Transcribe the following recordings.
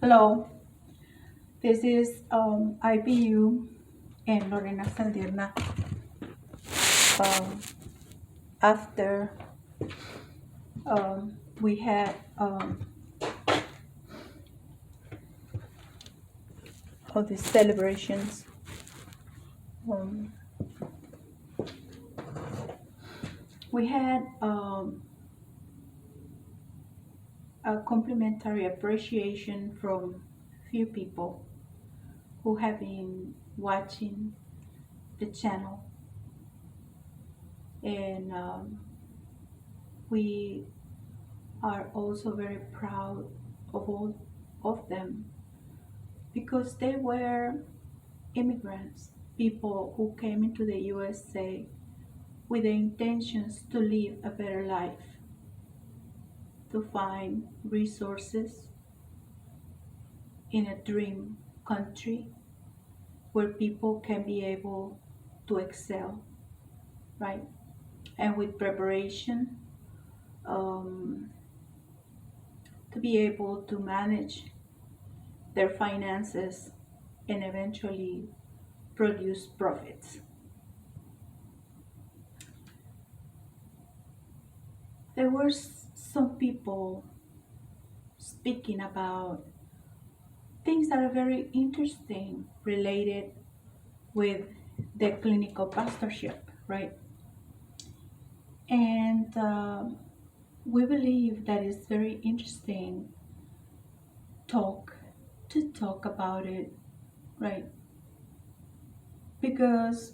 Hello, this is IPU and Lorena Saldierna. Um, After we had all these celebrations, um, we had a complimentary appreciation from few people who have been watching the channel, and we are also very proud of all of them because they were immigrants, people who came into the USA with the intentions to live a better life, to find resources in a dream country where people can be able to excel, right? And with preparation, um, to be able to manage their finances and eventually produce profits. There were some people speaking about things that are very interesting related with the clinical pastorship, right? And we believe that it's very interesting talk to talk about it, right? Because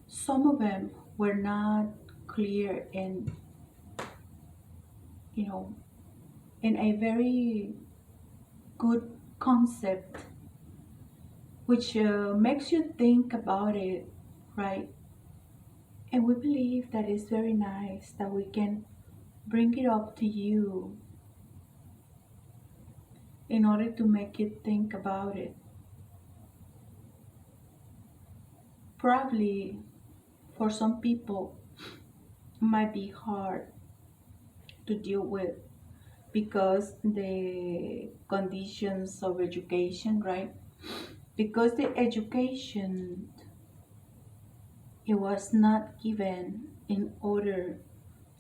some of them were not clear in, you know, in a very good concept, which makes you think about it, right? And we believe that it's very nice that we can bring it up to you in order to make you think about it. Probably for some people it might be hard to deal with because the conditions of education, right? Because the education it was not given in order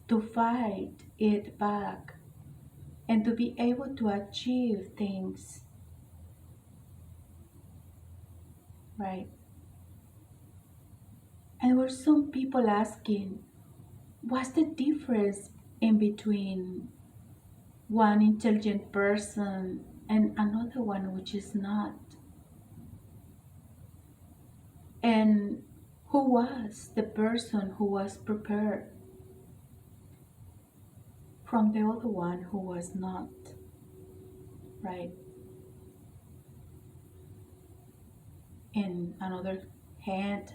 to fight it back and to be able to achieve things, right? And there were some people asking, what's the difference in between one intelligent person and another one which is not? And who was the person who was prepared from the other one who was not, right? In another hand,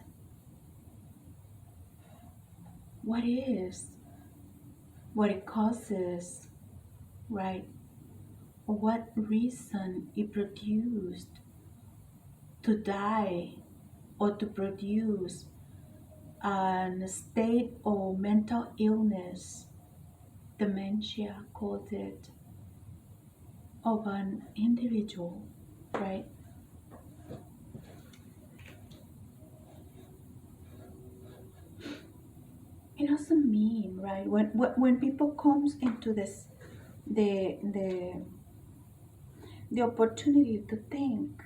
what is, what it causes, right? Or what reason it produced to die or to produce a state of mental illness, dementia called it, of an individual, right? It doesn't mean, right? When people comes into this, the the opportunity to think,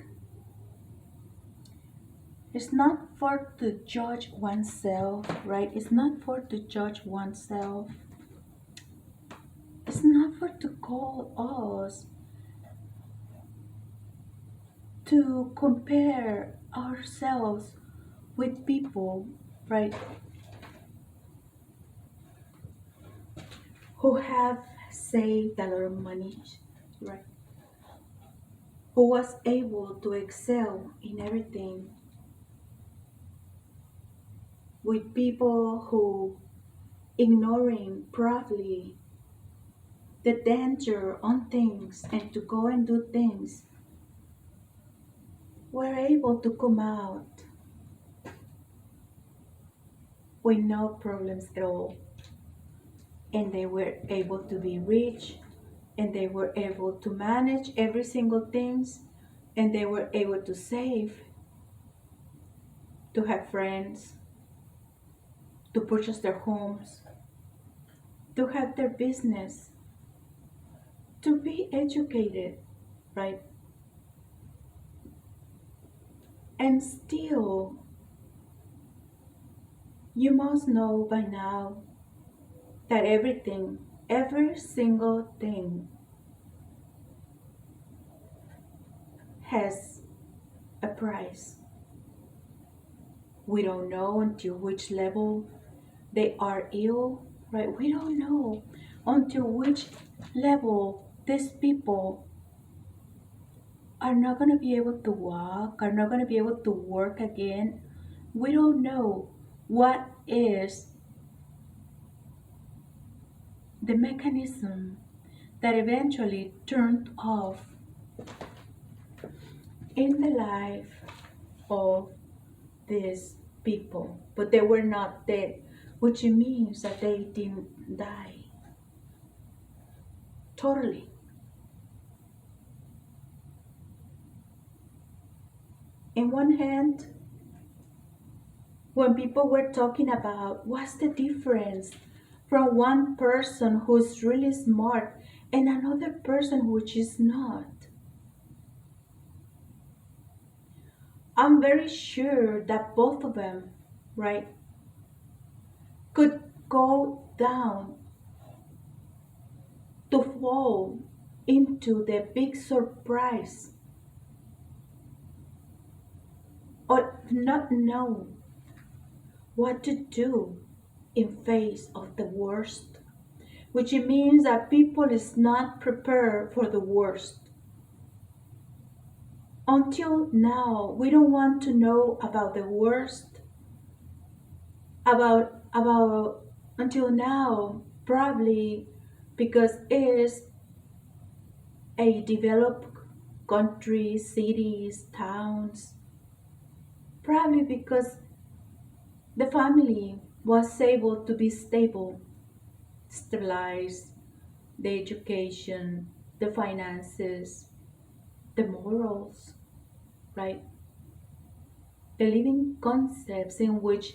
it's not for to judge oneself, right? It's not for to judge oneself. It's not for to call us to compare ourselves with people, right, who have saved a lot of money, right, who was able to excel in everything, with people who ignoring proudly the danger on things and to go and do things were able to come out with no problems at all, and they were able to be rich and they were able to manage every single things, and they were able to save, to have friends, to purchase their homes, to have their business, to be educated, right? And still, you must know by now that everything, every single thing has a price. We don't know until which level they are ill, right? We don't know until which level these people are not going to be able to walk, are not going to be able to work again. We don't know what is the mechanism that eventually turned off in the life of these people. But they were not dead, which means that they didn't die totally. In one hand, when people were talking about what's the difference from one person who's really smart and another person which is not, I'm very sure that both of them, right, could go down to fall into the big surprise or not know what to do in face of the worst, which means that people is not prepared for the worst. Until now, we don't want to know about the worst, about until now, probably because it is a developed country, cities, towns, probably because the family was able to be stable, stabilized, the education, the finances, the morals, right? The living concepts in which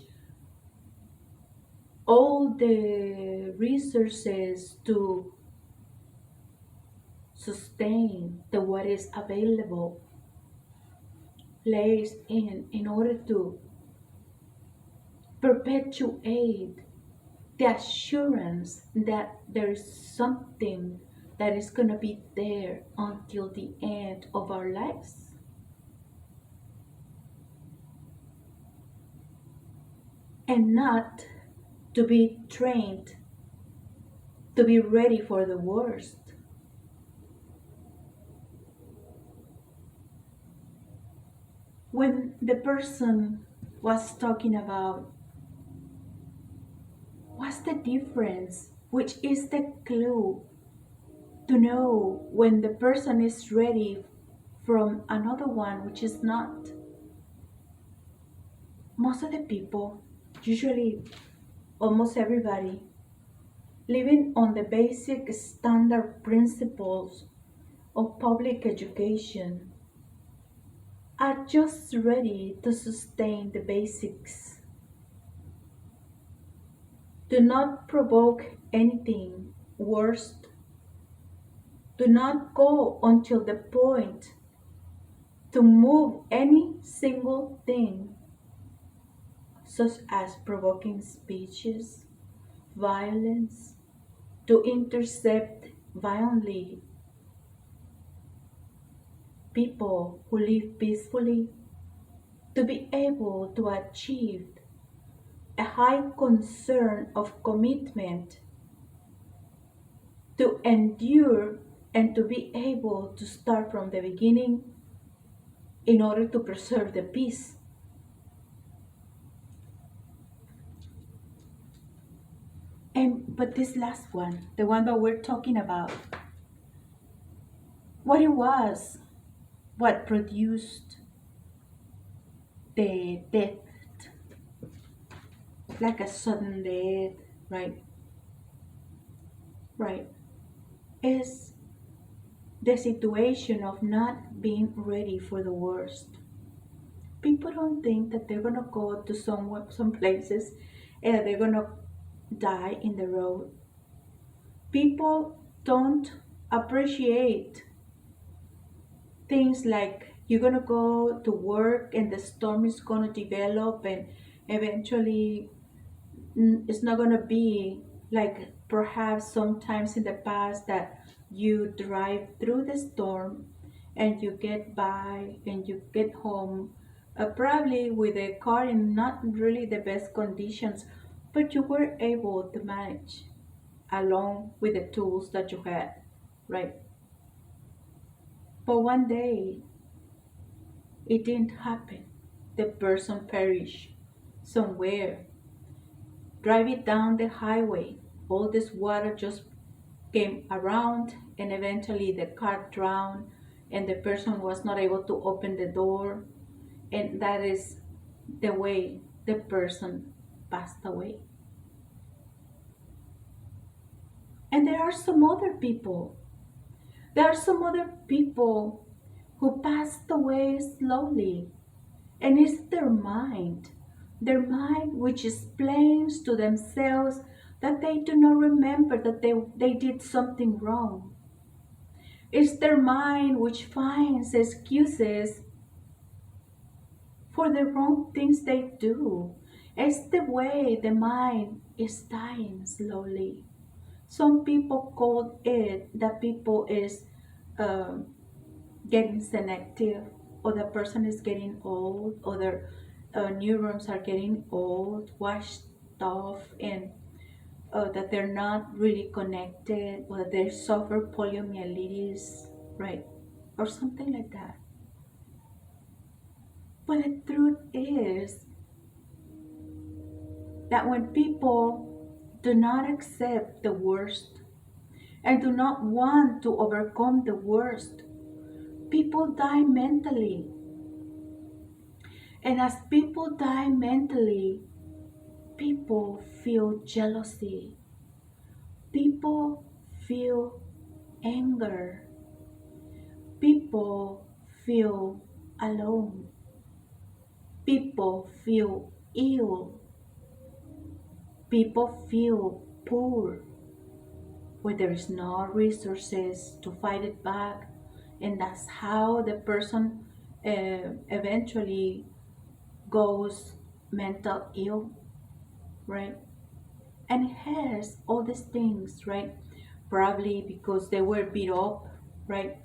all the resources to sustain the what is available placed in order to perpetuate the assurance that there is something that is going to be there until the end of our lives. And not to be trained to be ready for the worst. When the person was talking about what's the difference, which is the clue to know when the person is ready from another one which is not. Most of the people, usually almost everybody, living on the basic standard principles of public education, are just ready to sustain the basics. Do not provoke anything worse. Do not go until the point to move any single thing, such as provoking speeches, violence, to intercept violently people who live peacefully, to be able to achieve a high concern of commitment, to endure and to be able to start from the beginning in order to preserve the peace. But this last one, the one that we're talking about, what it was, what produced the death, like a sudden death, right? Right. Is the situation of not being ready for the worst. People don't think that they're gonna go to some places and they're gonna die in the road. People don't appreciate things like you're gonna go to work and the storm is gonna develop and eventually it's not gonna be like perhaps sometimes in the past that you drive through the storm and you get by and you get home, probably with a car in not really the best conditions, but you were able to manage along with the tools that you had, right? But one day it didn't happen. The person perished somewhere. Driving down the highway, all this water just came around, and eventually the car drowned, and the person was not able to open the door. And that is the way the person passed away. And there are some other people. There are some other people who passed away slowly. And it's their mind which explains to themselves that they do not remember that they did something wrong. It's their mind which finds excuses for the wrong things they do. It's the way the mind is dying slowly. Some people call it that people is um, getting selective, or the person is getting old, or their neurons are getting old, washed off, and that they're not really connected, or that they suffer poliomyelitis, right? Or something like that. But the truth is that when people do not accept the worst and do not want to overcome the worst, people die mentally. And as people die mentally, people feel jealousy. People feel anger. People feel alone. People feel ill. People feel poor, where there is no resources to fight it back. And that's how the person eventually goes mental ill, right? And has all these things, right? Probably because they were beat up, right?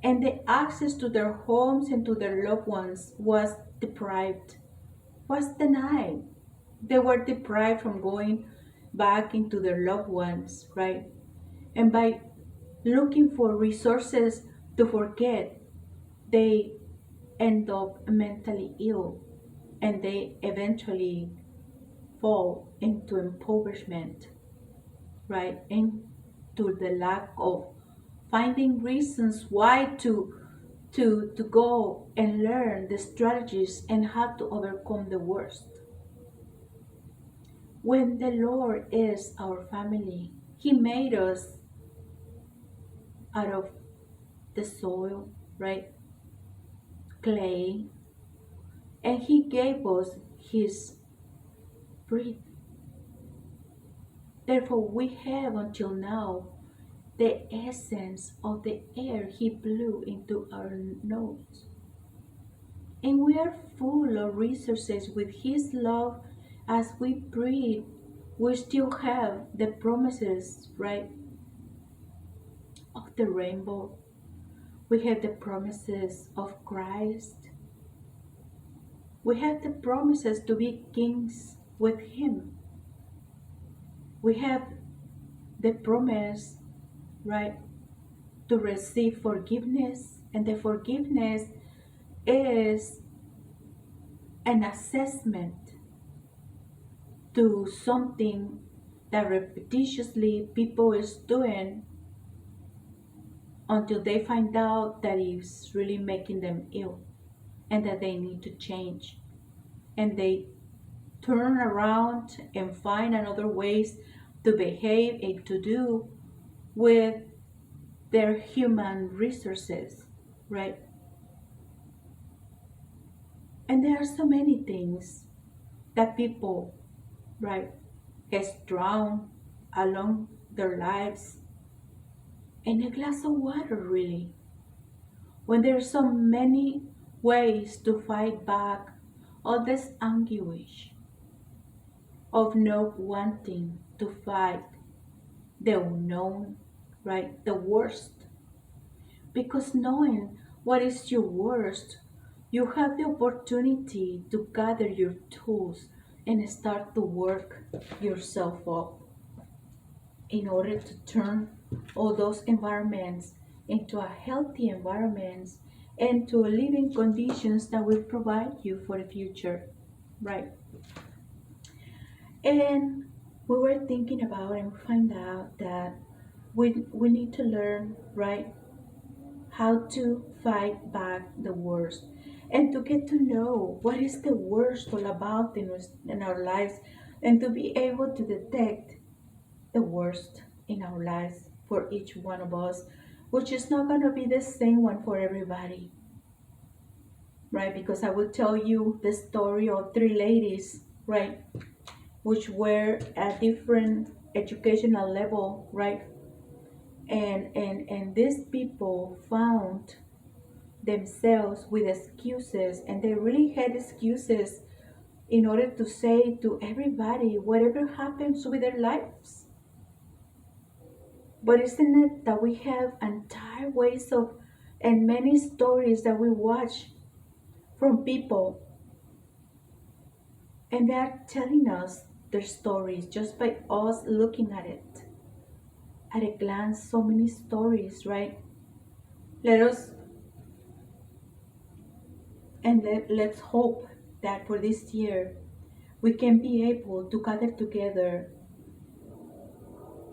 And the access to their homes and to their loved ones was deprived, was denied. They were deprived from going back into their loved ones, right? And by looking for resources to forget, they end up mentally ill, and they eventually fall into impoverishment, right? Into the lack of finding reasons why to go and learn the strategies and how to overcome the worst. When the Lord is our family, He made us out of the soil, right? Clay, and He gave us His breath. Therefore, we have until now the essence of the air He blew into our nose. And we are full of resources with His love. As we breathe, we still have the promises, right, of the rainbow. We have the promises of Christ. We have the promises to be kings with Him. We have the promise, right, to receive forgiveness. And the forgiveness is an assessment to something that repetitiously people is doing until they find out that it's really making them ill and that they need to change. And they turn around and find another ways to behave and to do with their human resources, right? And there are so many things that people, right, has drowned along their lives in a glass of water, really. When there are so many ways to fight back all this anguish of not wanting to fight the unknown, right? The worst. Because knowing what is your worst, you have the opportunity to gather your tools and start to work yourself up in order to turn all those environments into a healthy environments and to living conditions that will provide you for the future, right? And we were thinking about and find out that we need to learn, right, how to fight back the worst and to get to know what is the worst all about in our lives and to be able to detect the worst in our lives for each one of us, which is not going to be the same one for everybody, right? Because I will tell you the story of three ladies, right, which were at different educational level, right? And these people found themselves with excuses, and they really had excuses in order to say to everybody whatever happens with their lives. But isn't it that we have entire ways of and many stories that we watch from people, and they are telling us their stories just by us looking at it at a glance? So many stories, right? Let us and let's hope that for this year we can be able to gather together,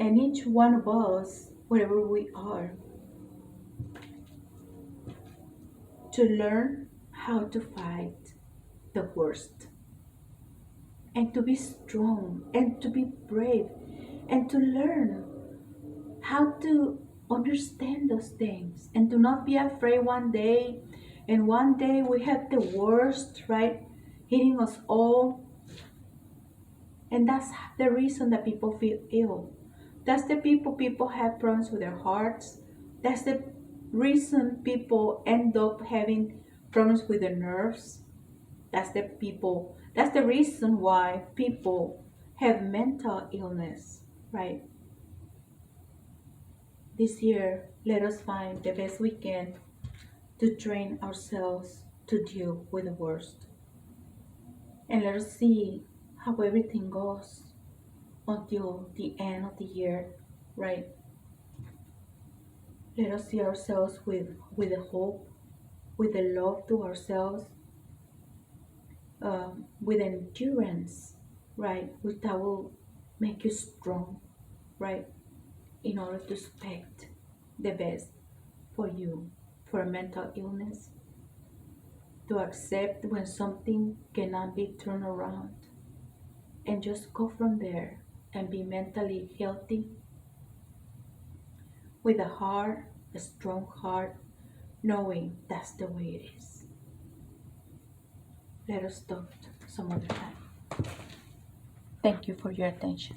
and each one of us, wherever we are, to learn how to fight the worst and to be strong and to be brave and to learn how to understand those things and to not be afraid one day, and one day we have the worst, right, hitting us all. And that's the reason that people feel ill. That's the people have problems with their hearts. That's the reason people end up having problems with their nerves. That's the reason why people have mental illness, right? This year, let us find the best we can to train ourselves to deal with the worst. And let us see how everything goes until the end of the year, right? Let us see ourselves with the hope, with the love to ourselves, with endurance, right? Which that will make you strong, right? In order to expect the best for you, for a mental illness, to accept when something cannot be turned around, and just go from there and be mentally healthy with a strong heart, knowing that's the way it is. Let us talk some other time. Thank you for your attention.